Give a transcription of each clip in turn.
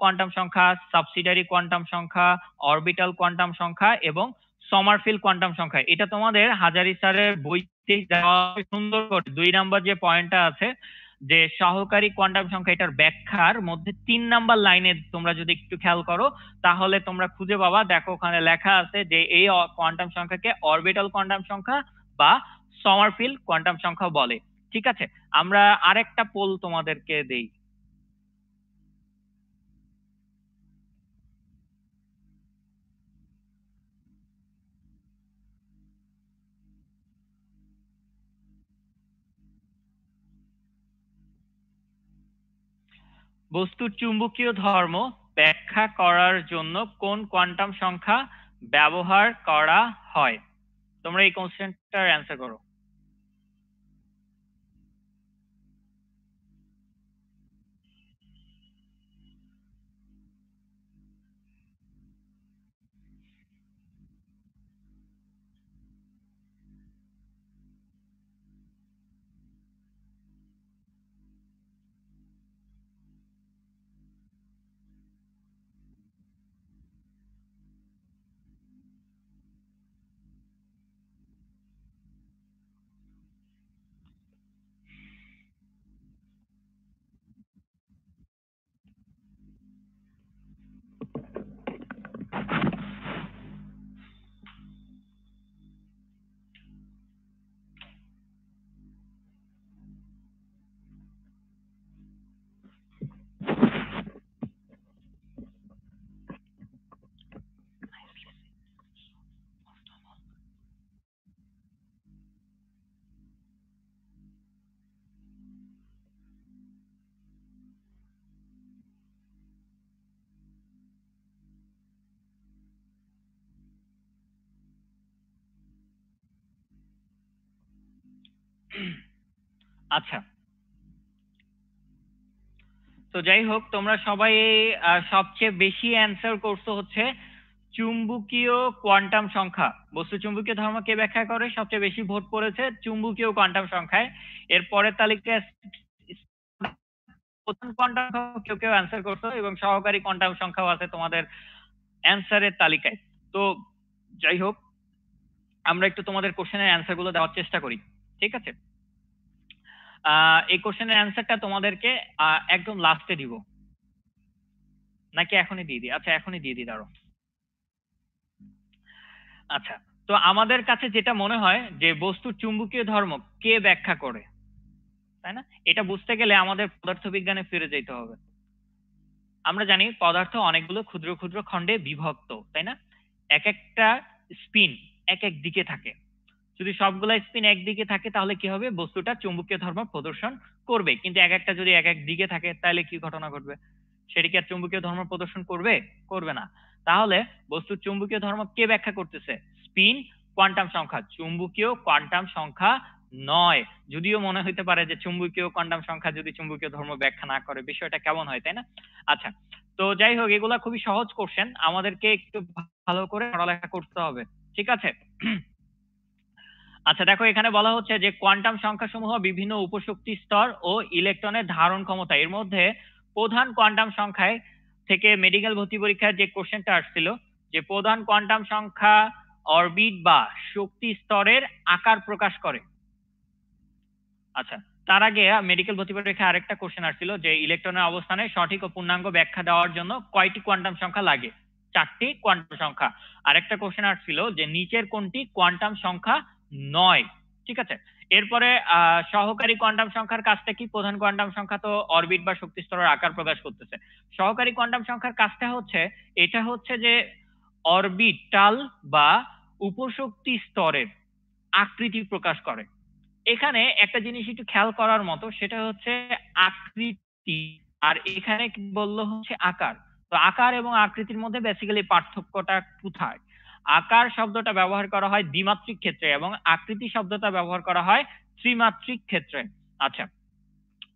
Quantum সংখ্যা, subsidiary quantum সংখ্যা, orbital quantum সংখ্যা এবং সমারফিল্ড কোয়ান্টাম সংখ্যা। এটা তোমাদের হাজারি স্যারের বইতে দেওয়া সুন্দর করে 2 নাম্বার যে পয়েন্টটা আছে যে সহকারী কোয়ান্টাম সংখ্যা, এটার ব্যাখ্যার মধ্যে 3 নাম্বার লাইনে তোমরা যদি একটু খেয়াল করো তাহলে তোমরা খুঁজে পাবা। দেখো ওখানে লেখা আছে যে এই কোয়ান্টাম সংখ্যাকে অরবিটাল কোয়ান্টাম সংখ্যা বা সমারফিল্ড কোয়ান্টাম সংখ্যা বলে। ঠিক আছে, আমরা আরেকটা পোল তোমাদেরকে দেই। বস্তুর চুম্বকীয় ধর্ম ব্যাখ্যা করার জন্য কোন কোয়ান্টাম সংখ্যা ব্যবহার করা হয়? তোমরা এই কোশ্চেনটার অ্যান্সার করো। আচ্ছা, তো যাই হোক, তোমরা সবাই সবচেয়ে বেশি অ্যান্সার করছো হচ্ছে চুম্বকীয় কোয়ান্টাম সংখ্যা। বস্তু চুম্বকীয় ধর্ম কে ব্যাখ্যা করে? সবচেয়ে বেশি ভোট পড়েছে চুম্বকীয় কোয়ান্টাম সংখ্যায়। এর পরের তালিকায় প্রধান কোয়ান্টাম সংখ্যা কেউ কেউ অ্যান্সার করছো এবং সহকারী কোয়ান্টাম সংখ্যাও আছে তোমাদের অ্যান্সারের তালিকায়। তো যাই হোক, আমরা একটু তোমাদের কোশ্চেনের অ্যান্সার গুলো দেওয়ার চেষ্টা করি। ঠিক আছে, এই কোশ্চেনের অ্যান্সারটা তোমাদেরকে একদম লাস্টে দিব, নাকি এখনই দিয়ে দিই? আচ্ছা, এখনই দিয়ে দিই, দাঁড়ো। আচ্ছা, তো আমাদের কাছে যেটা মনে হয় যে বস্তুর চুম্বকীয় ধর্ম কে ব্যাখ্যা করে, তাই না? এটা বুঝতে গেলে আমাদের পদার্থবিজ্ঞানে ফিরে যেতে হবে। আমরা জানি পদার্থ অনেকগুলো ক্ষুদ্র ক্ষুদ্র খণ্ডে বিভক্ত, তাই না? এক একটা স্পিন এক এক দিকে থাকে। যদি সবগুলা স্পিন একদিকে থাকে তাহলে কি হবে? বস্তুটা চুম্বকীয় ধর্ম প্রদর্শন করবে। কিন্তু এক একটা যদি এক এক দিকে থাকে তাহলে কি ঘটনা ঘটবে? সেটি কি আর চুম্বকীয় ধর্ম প্রদর্শন করবে? করবে না। তাহলে বস্তুর চুম্বকীয় ধর্ম কে ব্যাখ্যা করতেছে? স্পিন কোয়ান্টাম সংখ্যা, চুম্বকীয় কোয়ান্টাম সংখ্যা নয়। যদিও মনে হইতে পারে যে চুম্বকীয় কোয়ান্টাম সংখ্যা যদি চুম্বকীয় ধর্ম ব্যাখ্যা না করে বিষয়টা কেমন হয়, তাই না? আচ্ছা, তো যাই হোক, এগুলা খুবই সহজ কোশ্চেন, আমাদেরকে একটু ভালো করে পড়ালেখা করতে হবে। ঠিক আছে। আচ্ছা, দেখো এখানে বলা হচ্ছে যে কোয়ান্টাম সংখ্যাসমূহ বিভিন্ন উপশক্তি স্তর ও ইলেকট্রনের ধারণ ক্ষমতা। এর মধ্যে প্রধান কোয়ান্টাম সংখ্যায় থেকে মেডিকেল ভর্তি পরীক্ষার যে কোশ্চেনটা আসছিল যে প্রধান কোয়ান্টাম সংখ্যা অরবিট বা শক্তি স্তরের আকার প্রকাশ করে। আচ্ছা, তার আগে মেডিকেল ভর্তি পরীক্ষায় আরেকটা কোশ্চেন আসছিল যে ইলেকট্রনের অবস্থানে সঠিক ও পূর্ণাঙ্গ ব্যাখ্যা দেওয়ার জন্য কয়টি কোয়ান্টাম সংখ্যা লাগে? 4টি কোয়ান্টাম সংখ্যা। আরেকটা কোশ্চেন আসছিল যে নিচের কোনটি কোয়ান্টাম সংখ্যা নয়? ঠিক আছে। এরপরে সহকারী কোয়ান্টাম সংখ্যার কাজটা কি? প্রধান কোয়ান্টাম সংখ্যা তো অরবিট বা শক্তি স্তরের আকার প্রকাশ করতেছে। সহকারী কোয়ান্টাম সংখ্যার কাজটা হচ্ছে, এটা হচ্ছে যে অরবিটাল বা উপশক্তি স্তরের আকৃতি প্রকাশ করে। এখানে একটা জিনিস একটু খেয়াল করার মতো, সেটা হচ্ছে আকৃতি, আর এখানে কি বললো হচ্ছে আকার। তো আকার এবং আকৃতির মধ্যে বেসিক্যালি পার্থক্যটা কোথায়? আকার শব্দটা ব্যবহার করা হয় দ্বিমাত্রিক ক্ষেত্রে এবং আকৃতি শব্দটা ব্যবহার করা হয় ত্রিমাত্রিক ক্ষেত্রে। আচ্ছা,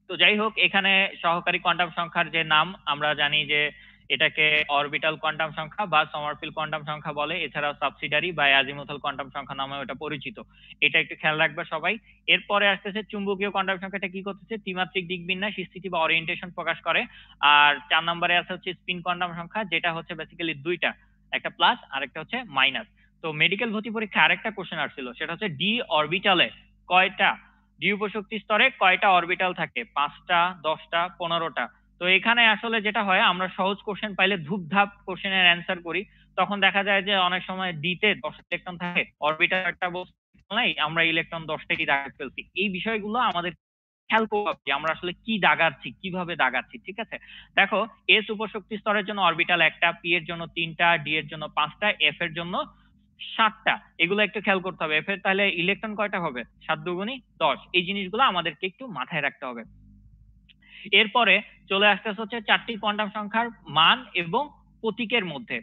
তো যাই হোক, এখানে সহকারী কোয়ান্টাম সংখ্যার যে নাম আমরা জানি যে এটাকে অরবিটাল কোয়ান্টাম সংখ্যা বা সমারফিল্ড কোয়ান্টাম সংখ্যা বলে, এছাড়াও সাবসিডারি বা অ্যাজিমুথাল কোয়ান্টাম সংখ্যা নামে ওটা পরিচিত। এটা একটু খেয়াল রাখবে সবাই। এরপরে আসতেছে চুম্বকীয় কোয়ান্টাম সংখ্যাটা কি করতেছে, ত্রিমাত্রিক দিক বিন্যাস স্থিতি বা ওরিয়েন্টেশন প্রকাশ করে। আর 4 নম্বরে আছে হচ্ছে স্পিন কোয়ান্টাম সংখ্যা, যেটা হচ্ছে বেসিক্যালি দুইটা, একটা প্লাস আর একটা হচ্ছে মাইনাস। তো মেডিকেল ভর্তি পরীক্ষা আরেকটা কোশ্চেন আসছিল, সেটা হচ্ছে ডি অরবিটালে কয়টা, ডি উপশক্তি স্তরে কয়টা অরবিটাল থাকে, 5টা, 10টা, 15টা। তো এখানে আসলে যেটা হয়, আমরা সহজ কোশ্চেন পাইলে ধুপধাপ কোশ্চেনের অ্যান্সার করি, তখন দেখা যায় যে অনেক সময় ডিতে 10 ইলেকট্রন থাকে, অরবিটাল একটা বস্তু নাই, আমরা ইলেকট্রন 10টাই দাগাতে ফেলছি। এই বিষয়গুলো আমাদের খেয়াল করতে হবে যে আমরা আসলে কি দাগাচ্ছি, কিভাবে দাগাচ্ছি। ঠিক আছে, দেখো এস উপশক্তি স্তরের জন্য অরবিটাল একটা, পি এর জন্য 3টা, ডি এর জন্য 5টা, এফ এর জন্য 7টা। এগুলো একটু খেয়াল করতে হবে। এফ এর তাহলে ইলেকট্রন কয়টা হবে, 7 দুগুণী 10। এই জিনিসগুলো আমাদেরকে একটু মাথায় রাখতে হবে। এরপরে চলে আসতেছে হচ্ছে 4টি কোয়ান্টাম সংখ্যার মান এবং প্রতীকের মধ্যে।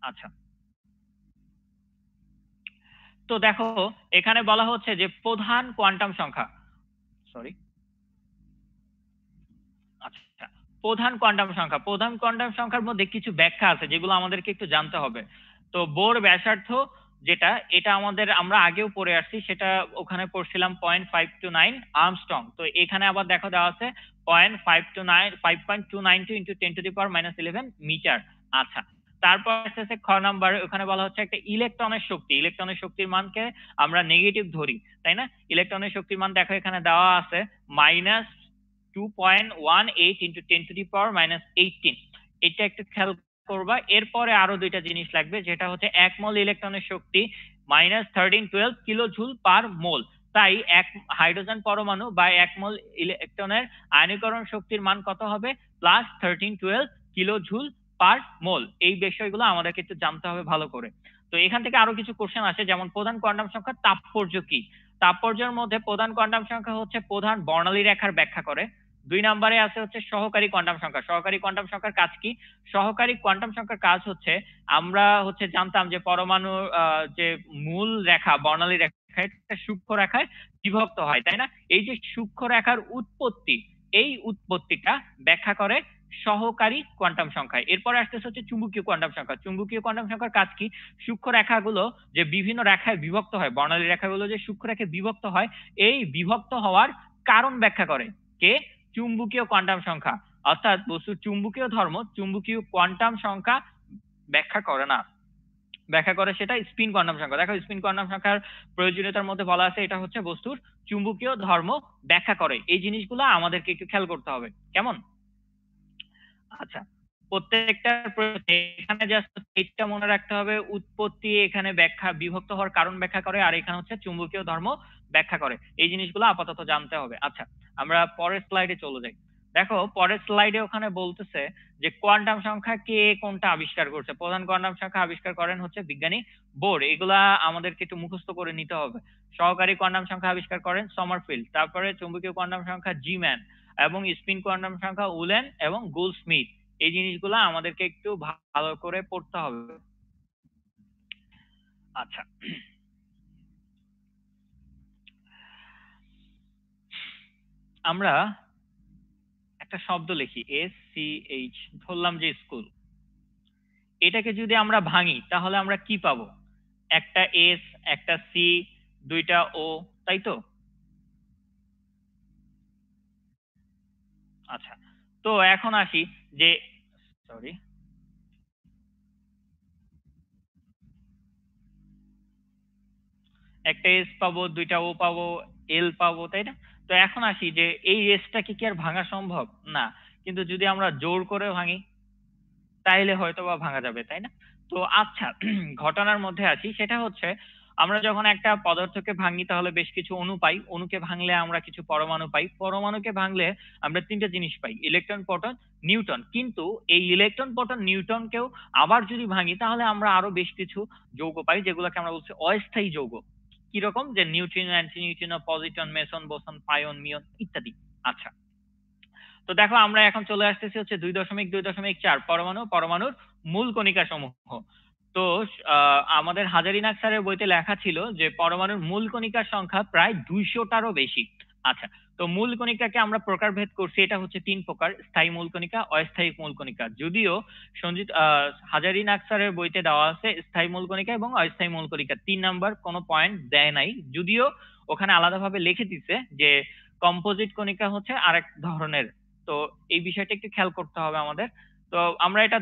আচ্ছা, তো দেখো এখানে বলা হচ্ছে যে প্রধান কোয়ান্টাম সংখ্যা, সরি, আচ্ছা, প্রধান কোয়ান্টাম সংখ্যার মধ্যে কিছু ব্যাখ্যা আছে যেগুলো আমাদেরকে একটু জানতে হবে। তো বোর ব্যাসার্ধ যেটা, এটা আমরা আগেও পড়ে আসছি, সেটা ওখানে পড়ছিলাম 0.529 আর্মস্ট্রং। তো এখানে আবার দেখো দেওয়া আছে 5.292 ইন্টু 10⁻11 মিটার। আচ্ছা, তারপর আসতেছে খ নাম্বার, ওখানে বলা হচ্ছে একটা ইলেকট্রনের শক্তির মানকে আমরা নেগেটিভ ধরি, তাই না? ইলেকট্রনের শক্তির মান দেখো এখানে দেওয়া আছে -2.18 ইন্টু 10⁻18। এটা একটু খেয়াল করবা। এরপরে আরো দুইটা জিনিস লাগবে, যেটা হচ্ছে 1 মোল ইলেকট্রনের শক্তি -1312 কিলো জুল পার মোল। তাই এক হাইড্রোজেন পরমাণু বা 1 মোল ইলেকট্রনের আয়নীকরণ শক্তির মান কত হবে, +1312 কিলো জুল পার মোল। এই বিষয়গুলো আমাদেরকে একটু জানতে হবে ভালো করে। তো এখান থেকে আরো কিছু কোশ্চেন আসে, যেমন প্রধান কোয়ান্টাম সংখ্যার তাৎপর্য কি। তাৎপর্যের মধ্যে প্রধান কোয়ান্টাম সংখ্যা হচ্ছে প্রধান বর্ণালী রেখার ব্যাখ্যা করে। 2 নম্বরে আছে হচ্ছে সহকারী কোয়ান্টাম সংখ্যা। সহকারী কোয়ান্টাম সংখ্যার কাজ কি? সহকারী কোয়ান্টাম সংখ্যার কাজ হচ্ছে, আমরা হচ্ছে জানতাম যে পরমাণুর যে মূল রেখা, বর্ণালী রেখা, এটা সূক্ষ্ম রেখায় বিভক্ত হয়, তাই না? এই যে সূক্ষ্ম রেখার উৎপত্তি, এই উৎপত্তিটা ব্যাখ্যা করে সহকারী কোয়ান্টাম সংখ্যায়। এরপরে আসতেছে হচ্ছে চুম্বকীয় কোয়ান্টাম সংখ্যা। চুম্বকীয় কোয়ান্টাম সংখ্যার কাজ কি? সূক্ষ্ম রেখাগুলো যে বিভিন্ন রেখায় বিভক্ত হয়, বর্ণালী রেখাগুলো যে সূক্ষ্ম রেখায় বিভক্ত হয়, এই বিভক্ত হওয়ার কারণ ব্যাখ্যা করে কে? চুম্বকীয় কোয়ান্টাম সংখ্যা। অর্থাৎ বস্তুর চুম্বকীয় ধর্ম চুম্বকীয় কোয়ান্টাম সংখ্যা ব্যাখ্যা করে না, ব্যাখ্যা করে সেটা স্পিন কোয়ান্টাম সংখ্যা। দেখো স্পিন কোয়ান্টাম সংখ্যার প্রয়োজনীয়তার মধ্যে বলা আছে এটা হচ্ছে বস্তুর চুম্বকীয় ধর্ম ব্যাখ্যা করে। এই জিনিসগুলো আমাদেরকে একটু খেয়াল করতে হবে, কেমন? আচ্ছা, প্রত্যেকটার এখানে জাস্ট এটা মনে রাখতে হবে, উৎপত্তি এখানে ব্যাখ্যা, বিভক্ত হওয়ার কারণ ব্যাখ্যা করে, আর এখানে হচ্ছে চুম্বকীয় ধর্ম ব্যাখ্যা করে। এই জিনিসগুলো আপাতত জানতে হবে। আচ্ছা, আমরা পরের স্লাইডে চলে যাই। দেখো পরের স্লাইডে ওখানে বলতেছে যে কোয়ান্টাম সংখ্যা কে কোনটা আবিষ্কার করছে। প্রধান কোয়ান্টাম সংখ্যা আবিষ্কার করেন হচ্ছে বিজ্ঞানী বোর। এগুলা আমাদেরকে একটু মুখস্থ করে নিতে হবে। সহকারী কোয়ান্টাম সংখ্যা আবিষ্কার করেন সমারফিল্ড। তারপরে চুম্বকীয় কোয়ান্টাম সংখ্যা জি ম্যান, এবং স্পিন কোয়ান্টাম সংখ্যা উলেন এবং গোল্ডস্মিথ। এই জিনিসগুলো আমাদেরকে একটু ভালো করে পড়তে হবে। আচ্ছা, আমরা একটা শব্দ লিখি SCH, ধরলাম যে স্কুল। এটাকে যদি আমরা ভাঙি তাহলে আমরা কি পাবো? একটা এস, একটা সি, দুইটা ও, তাই তো? আচ্ছা, তো এখন আসি যে, সরি, একটা এস পাবো, দুইটা ও পাবো, এল পাবো, তাই না? তো এখন আসি যে এই এসটাকে কি আর ভাঙা সম্ভব? না। কিন্তু যদি আমরা জোর করে ভাঙি তাইলে হয়তো বা ভাঙা যাবে, তাই না? তো আচ্ছা, ঘটনার মধ্যে আসি, সেটা হচ্ছে আমরা যখন একটা পদার্থকে ভাঙি তাহলে বেশ কিছু অণু পাই, অণুকে ভাঙলে আমরা কিছু পরমাণু পাই, পরমাণুকে ভাঙলে আমরা তিনটা জিনিস পাই, ইলেকট্রন, প্রোটন, নিউট্রন। কিন্তু এই ইলেকট্রন, প্রোটন, নিউট্রনকেও আবার যদি ভাঙি তাহলে আমরা আরো বেশ কিছু যৌগ পাই, যেগুলোকে আমরা বলছি অস্থায়ী যৌগ। কিরকম? যে neutrino, anti neutrino, positron, meson, boson, pion, muon ইত্যাদি। আচ্ছা, তো দেখো আমরা এখন চলে আসতেছি হচ্ছে 2.2.4 পরমাণু, পরমাণুর মূল কণিকা সমূহ। তো আমাদের হাজারিনাক স্যারের বইতে লেখা ছিল যে পরমাণুর মূল কণিকার সংখ্যা প্রায় 200টারও বেশি। আচ্ছা, তো মূল কণিকাকে আমরা প্রকারভেদ করছি, এটা হচ্ছে 3 প্রকার: স্থায়ী মূল কণিকা, অস্থায়ী মূল কণিকা। যদিও সঞ্জিত হাজারি নাকসারের বইতে দেওয়া আছে স্থায়ী মূল কণিকা এবং অস্থায়ী মূল কণিকা, 3 নাম্বার কোনো পয়েন্ট দেয় নাই। যদিও ওখানে আলাদাভাবে লিখে দিছে যে কম্পোজিট কণিকা হচ্ছে আরেক ধরনের। তো এই বিষয়টা একটু খেয়াল করতে হবে আমাদের। তো আমরা এটা